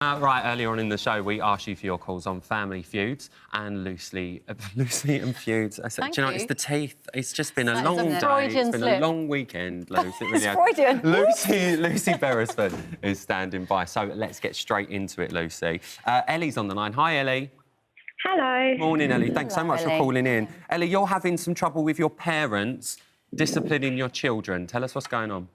Right, earlier on in the show, we asked you for your calls on family feuds and loosely and feuds. I said, do you know, it's the teeth. It's just been a long day. It's been a long weekend, Lucy. It really has. Freudian. Lucy Beresford is standing by. So let's get straight into it, Lucy. Ellie's on the line. Hi, Ellie. Hello. Morning, Ellie. Thanks so much for calling in. Ellie, you're having some trouble with your parents disciplining your children. Tell us what's going on.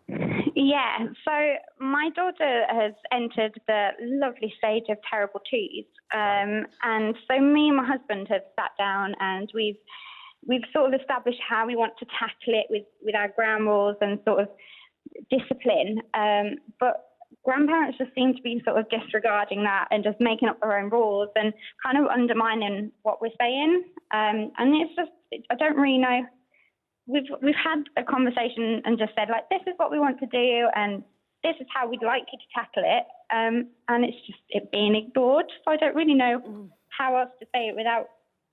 Yeah, so my daughter has entered the lovely stage of terrible twos. And so me and my husband have sat down and we've sort of established how we want to tackle it with our ground rules and sort of discipline. But grandparents just seem to be sort of disregarding that and just making up their own rules and kind of undermining what we're saying. And it's just, I don't really know. We've had a conversation and just said, like, this is what we want to do and this is how we'd like you to tackle it. And it's just it being ignored. So I don't really know how else to say it without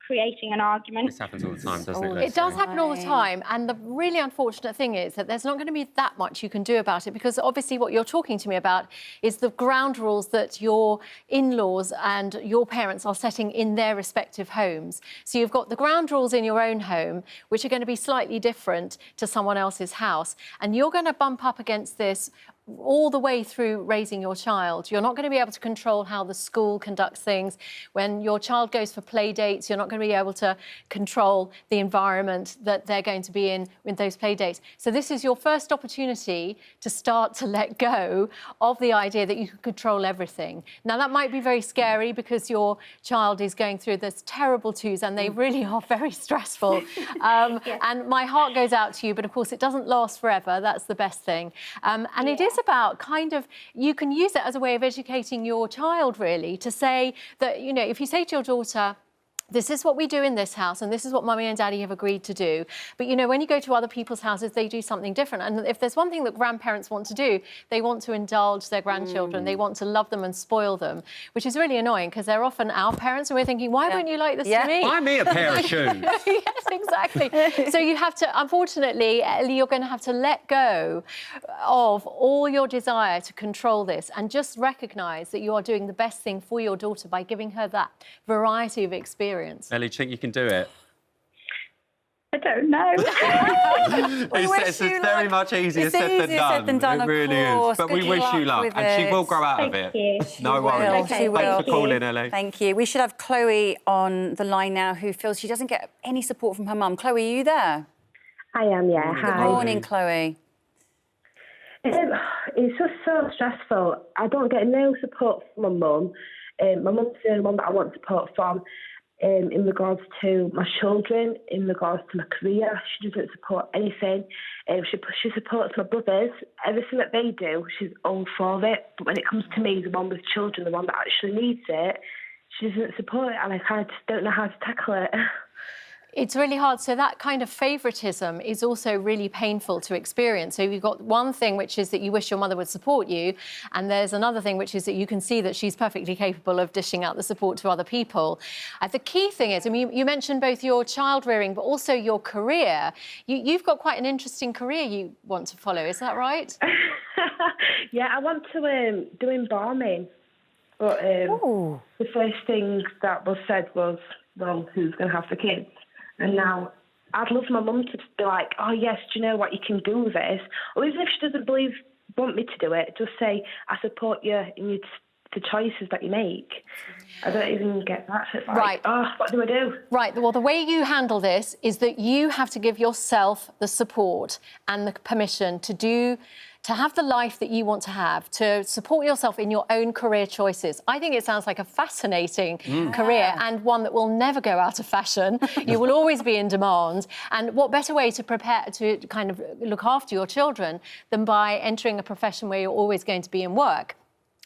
creating an argument. This happens all the time, doesn't it? It does happen all the time. And the really unfortunate thing is that there's not going to be that much you can do about it, because obviously what you're talking to me about is the ground rules that your in-laws and your parents are setting in their respective homes. So you've got the ground rules in your own home, which are going to be slightly different to someone else's house. And you're going to bump up against this all the way through raising your child. You're not going to be able to control how the school conducts things. When your child goes for play dates, you're not going to be able to control the environment that they're going to be in with those play dates. So this is your first opportunity to start to let go of the idea that you can control everything. Now, that might be very scary because your child is going through this terrible twos and they really are very stressful. And my heart goes out to you, but of course it doesn't last forever. That's the best thing. And it is about kind of, you can use it as a way of educating your child, really, to say that, you know, if you say to your daughter, this is what we do in this house and this is what mummy and daddy have agreed to do. But, you know, when you go to other people's houses, they do something different. And if there's one thing that grandparents want to do, they want to indulge their grandchildren. They want to love them and spoil them, which is really annoying because they're often our parents and we're thinking, why won't you like this to me? Buy me a pair of shoes. Yes, exactly. So you have to, unfortunately, Ellie, you're going to have to let go of all your desire to control this and just recognise that you are doing the best thing for your daughter by giving her that variety of experience. Ellie, do you think you can do it? I don't know. It's very much easier said than done. It really is. But we wish you luck, and she will grow out of it. No worries. She will. Thanks for calling, Ellie. Thank you. We should have Chloe on the line now, who feels she doesn't get any support from her mum. Chloe, are you there? I am, yeah. Hi. Good morning, Chloe. It's just so stressful. I don't get no support from my mum. My mum's the only one that I want support from. In regards to my children, in regards to my career, she doesn't support anything. She supports my brothers. Everything that they do, she's all for it. But when it comes to me, the one with children, the one that actually needs it, she doesn't support it, and I kind of just don't know how to tackle it. It's really hard. So that kind of favouritism is also really painful to experience. So you've got one thing, which is that you wish your mother would support you, and there's another thing, which is that you can see that she's perfectly capable of dishing out the support to other people. The key thing is, I mean, you mentioned both your child rearing, but also your career. You've got quite an interesting career you want to follow, is that right? Yeah, I want to do embalming. But the first thing that was said was, well, who's going to have the kids? And now I'd love my mum to be like, oh, yes, do you know what, you can do this. Or even if she doesn't want me to do it, just say, I support you in the choices that you make. I don't even get that. It's like, right. Oh, what do I do? Right. Well, the way you handle this is that you have to give yourself the support and the permission to have the life that you want to have, to support yourself in your own career choices. I think it sounds like a fascinating career and one that will never go out of fashion. You will always be in demand. And what better way to prepare to kind of look after your children than by entering a profession where you're always going to be in work?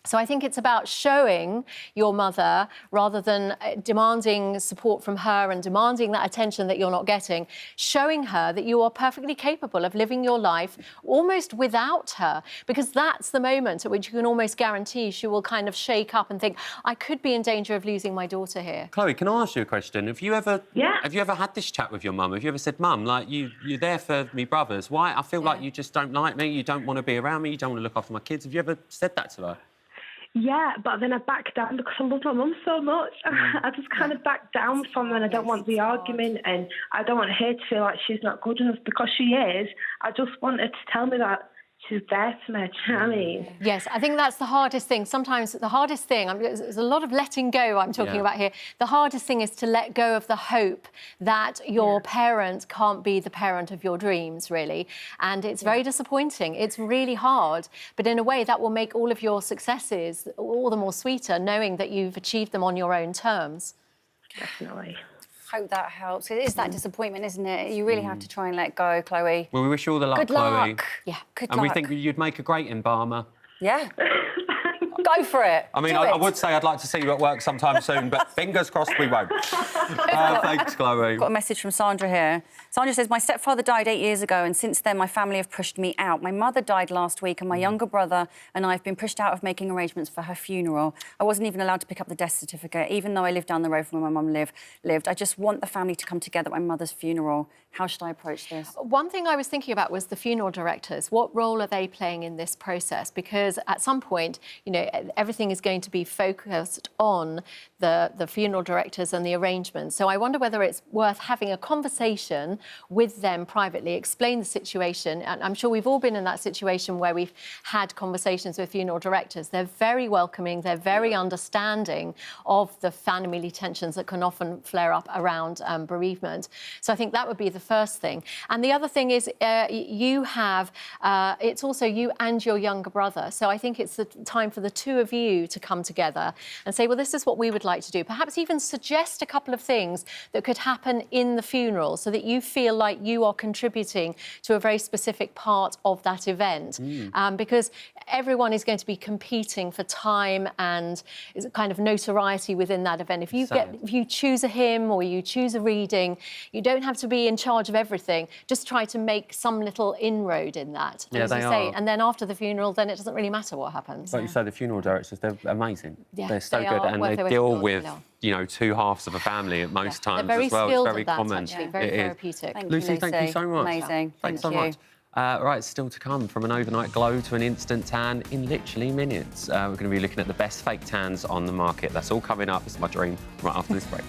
So I think it's about showing your mother, rather than demanding support from her and demanding that attention that you're not getting, showing her that you are perfectly capable of living your life almost without her, because that's the moment at which you can almost guarantee she will kind of shake up and think, I could be in danger of losing my daughter here. Chloe, can I ask you a question? Have you ever had this chat with your mum? Have you ever said, Mum, like, you're there for me brothers. Why? I feel like you just don't like me, you don't want to be around me, you don't want to look after my kids. Have you ever said that to her? Yeah, but then I backed down because I love my mum so much. I just kind of backed down from her, and I don't want the argument, and I don't want her to feel like she's not good enough, because she is. I just want her to tell me that she's there for me, do you know what I mean? Yes, I think that's the hardest thing. Sometimes the hardest thing, there's a lot of letting go I'm talking about here. The hardest thing is to let go of the hope that your parent can't be the parent of your dreams, really. And it's very disappointing. It's really hard. But in a way, that will make all of your successes all the more sweeter, knowing that you've achieved them on your own terms. Definitely. Hope that helps. It is that disappointment, isn't it? You really have to try and let go, Chloe. Well, we wish you all the luck, Good Chloe. luck. Yeah, good and luck. we think you'd make a great embalmer. Yeah. Go for it. I mean, I would say I'd like to see you at work sometime soon, but fingers crossed we won't. Thanks, Chloe. Got a message from Sandra here. Sandra says, my stepfather died 8 years ago, and since then my family have pushed me out. My mother died last week, and my younger brother and I have been pushed out of making arrangements for her funeral. I wasn't even allowed to pick up the death certificate, even though I lived down the road from where my mum lived. I just want the family to come together at my mother's funeral. How should I approach this? One thing I was thinking about was the funeral directors. What role are they playing in this process? Because at some point, you know, everything is going to be focused on the funeral directors and the arrangements. So I wonder whether it's worth having a conversation with them privately, explain the situation. And I'm sure we've all been in that situation where we've had conversations with funeral directors. They're very welcoming, they're very understanding of the family tensions that can often flare up around bereavement. So I think that would be the first thing. And the other thing is you have, it's also you and your younger brother. So I think it's the time for the two of you to come together and say, well, this is what we would like to do. Perhaps even suggest a couple of things that could happen in the funeral so that you feel like you are contributing to a very specific part of that event. Because everyone is going to be competing for time and kind of notoriety within that event. If you choose a hymn or you choose a reading, you don't have to be in charge of everything. Just try to make some little inroad in that. Yeah, they are. And then after the funeral, then it doesn't really matter what happens. Like you say, the funeral directors, they're amazing. Yeah, they're so they good, are. and Well, they they're deal very with, skilled. you know, two halves of a family at most times They're very as well. skilled It's very at that, common. actually, very It is. therapeutic. Thank you, Lucy, thank you so much. Amazing. Thanks so Thank you. much. Right, still to come, from an overnight glow to an instant tan in literally minutes. We're going to be looking at the best fake tans on the market. That's all coming up. It's my dream right after this break.